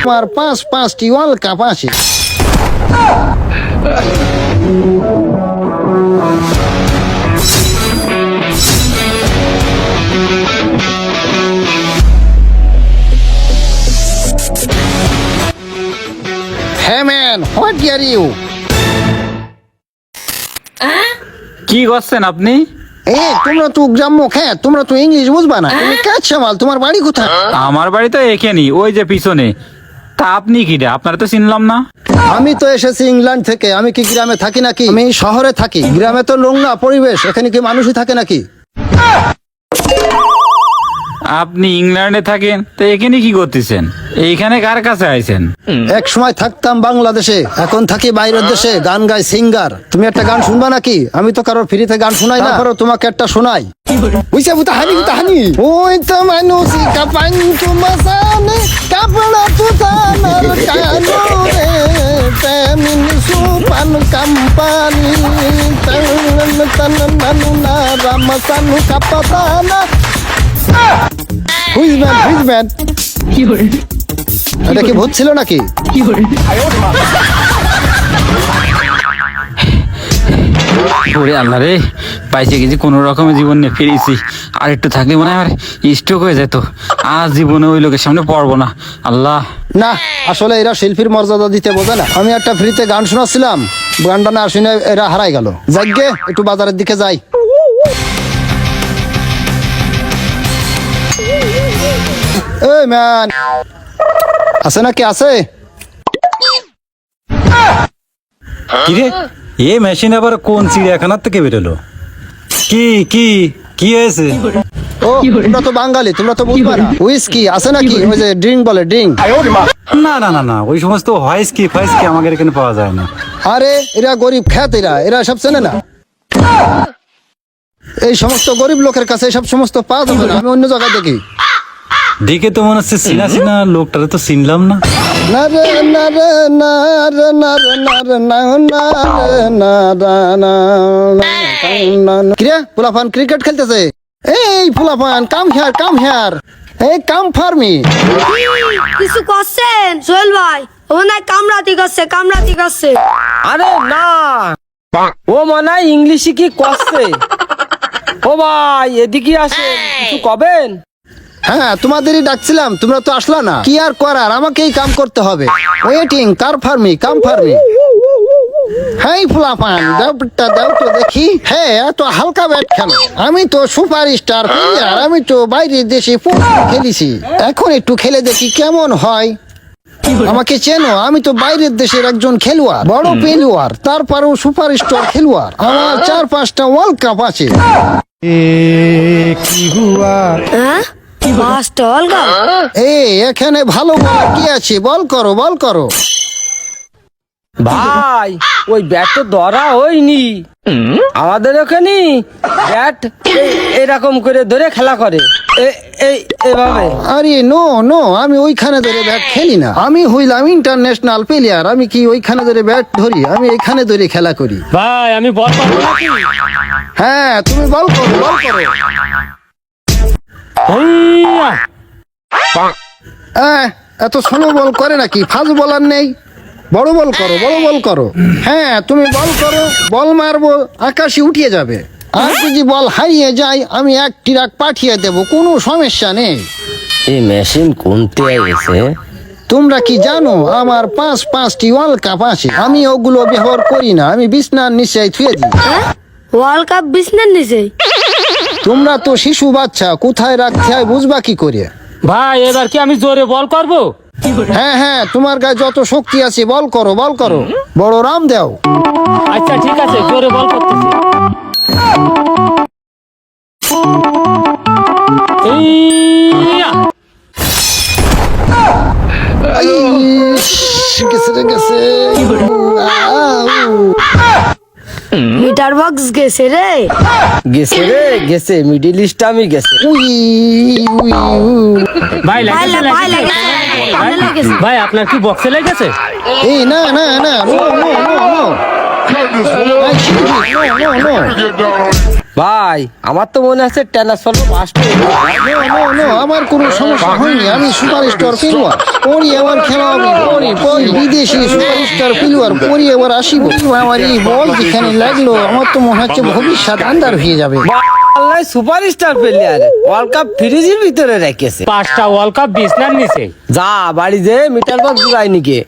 আমার পাঁচটি world cup আছে। Hey man, what are you? কি করছেন আপনি? তোমরা তো জাম্মু হ্যাঁ, তোমরা তো ইংলিশ বুঝবা না। তুমি কাচ্চা মাল, তোমার বাড়ি কোথায়? আমার বাড়ি তো এখানেই, ওই যে পিছনে। তা আপনি কি রে? আপনারা তো চিনলাম না। আমি তো এসেছি ইংল্যান্ড থেকে। আমি কি গ্রামে থাকি নাকি? আমি শহরে থাকি। গ্রামে তো নোংরা পরিবেশ, এখানে কি মানুষই থাকে নাকি? আপনি ইংল্যান্ডে থাকেন, তো এখানে কি করতেছেন? এইখানে কার কাছে আইছেন? এক সময় থাকতাম বাংলাদেশে, এখন থাকি বাইরের দেশে। গান গাই সিঙ্গার। তুমি একটা গান শুনবা নাকি? আমি তো কারোর ফ্রিতে গান শোনাই না, তারপরে তোমাকে একটা শোনাই। বুঝছে বুতাহানি বুতাহানি ওই তো মানুষ কাপাঞ্চু মাসানে কাপড়া তুতানার কানো রে তেমিন সুপান কাম্পানি তন তন নানু না রামসানু কাপাতানা। হুইজম্যান এটা কি ভূত ছিল নাকি? ওরে আল্লাহ রে, পাইছে গেছি, কোনো রকমের জীবন নিয়ে ফিরেছি। আর একটু থাকলে মনে হয় আমার স্ট্রোক হয়ে যেত। আজ জীবনে ওই লোকের সামনে পড়বো না। আল্লাহ না, আসলে এরা শিল্পীর মর্যাদা দিতে বোঝে না। আমি একটা ফ্রিতে গান শোনাচ্ছিলাম, গানটা না শুনে এরা হারাই গেল। যাইগে একটু বাজারের দিকে যাই। এই ম্যান, আছে নাকি? আছে? কিরে, এ মেশিন আবার কোন চিড়িয়াখানার থেকে বেরোলো? কি কি কি হয়েছে? ও তোমরা তো বাঙালি, তোমরা তো বুঝবা না। হুইস্কি আছে নাকি? ওই যে ড্রিঙ্ক বলে, ড্রিঙ্ক। না না না না, ওই সমস্ত হয়েস্কি ফাইস্কি আমাদের এখানে পাওয়া যায় না। আরে এরা গরিব খ্যাত, এরা সব চেনে না। এই সমস্ত গরিব লোকের কাছে সব সমস্ত পাওয়া যাবে না। আমি অন্য জায়গায় দেখি। দেখে তো মনে হচ্ছে চিনা চিনা, লোকটারে তো চিনলাম না। না রে না রে না রে না রে না রে না না রে না রা না না। কিরে ফুলাফান ক্রিকেট খেলতেছে? এই ফুলাফান কাম হিয়ার এই কাম ফর মি। কিছু করছেন সোহেল ভাই? ও না কামরাতি করছে। আরে না, ও মনে হয় ইংলিশে কি করছে। ও ভাই এদিকে আসে, কিছু কবেন? হ্যাঁ, তোমাদেরই ডাকছিলাম, তোমরা তো আসলা না। কি আর করার, আমাকেই কাম করতে হবে। Waiting come for me. হ্যাঁ ফুলাফান, দাও তো দেখি। হ্যাঁ, এত হালকা ব্যাট খেলো। আমি তো সুপার স্টার প্লেয়ার, আমি তো বাইরের দেশে খেলেছি। এখন একটু খেলে দেখি কেমন হয়। আমাকে চেনো? আমি তো বাইরের দেশের একজন খেলোয়াড়, বড় পেলোয়ার, তারপরেও সুপার স্টার খেলোয়াড়। আমার 4-5টা ওয়ার্ল্ড কাপ আছে। হ্যাঁ, পাঁচটা অলগা। এখানে ভালো বলার কি আছে? বল করো। ভাই ওই ব্যাট তো ধরা হয়নি। আমাদের ওখানে ব্যাট এরকম করে ধরে খেলা করে, এভাবে। আরে নো, আমি ওইখানে ধরে ব্যাট খেলি না। আমি হইলাম ইন্টারন্যাশনাল প্লেয়ার। আমি কি ওইখানে ধরে ব্যাট ধরি? আমি এখানে ধরে খেলা করি। ভাই আমি বল পাবো নাকি? হ্যাঁ, তুমি বল করো। এত স্লো বল করে নাকি? ফাস্ট বলার নেই? বড় বল করো। হ্যাঁ, তুমি বল করো, বল মারবো, আকাশে উঠিয়ে যাবে। আর যদি বল হারিয়ে যায়, আমি এক ট্রাক পাঠিয়ে দেব, কোনো সমস্যা নেই। এই মেশিন কোনতে গেছে? তোমরা কি জানো আমার 5টি ওয়ার্ল্ড কাপ আছে? আমি ওগুলো ব্যবহার করি না, আমি বিছনার নিচে থুয়ে দিই। ওয়ার্ল্ড কাপ বিছনার নিচে? তোমরা তো শিশু বাচ্চা, কোথায় রাখতে হয় বুঝবা কি করে? ভাই এবার কি আমি জোরে বল করব? হ্যাঁ, তোমার গায়ে যত শক্তি আছে বল করো। বড় রাম দেও। আচ্ছা ঠিক আছে, জোরে বল করতেছি। গেছে। মিটার বক্স গেছে রে। গেছে মিডল ইস্ট আমি গেছে। ভাই আপনার কি বক্সে লেগেছে? না নো ভাই আমার তো মনে আছে ট্রান্সফার ফার্স্ট আমার কোনো সমস্যা হয়নি, আমি সুপারস্টার প্লেয়ার। পরি আমার খেলা হবে, পরি বিদেশি সুপারস্টার প্লেয়ার, পরি এবার আসিব। আমার এই বল যেখানে লাগলো আমার তো মনে হচ্ছে ভবিষ্যৎ আন্দার হয়ে যাবে। আল্লাহ সুপারস্টার প্লেয়ার ওয়ার্ল্ড কাপ ফ্রিজের ভিতরে রেখেছে। 5টা ওয়ার্ল্ড কাপ বিছনার নিচে। যা বাড়ি যে মিটার বক্স জুড়াই নিকে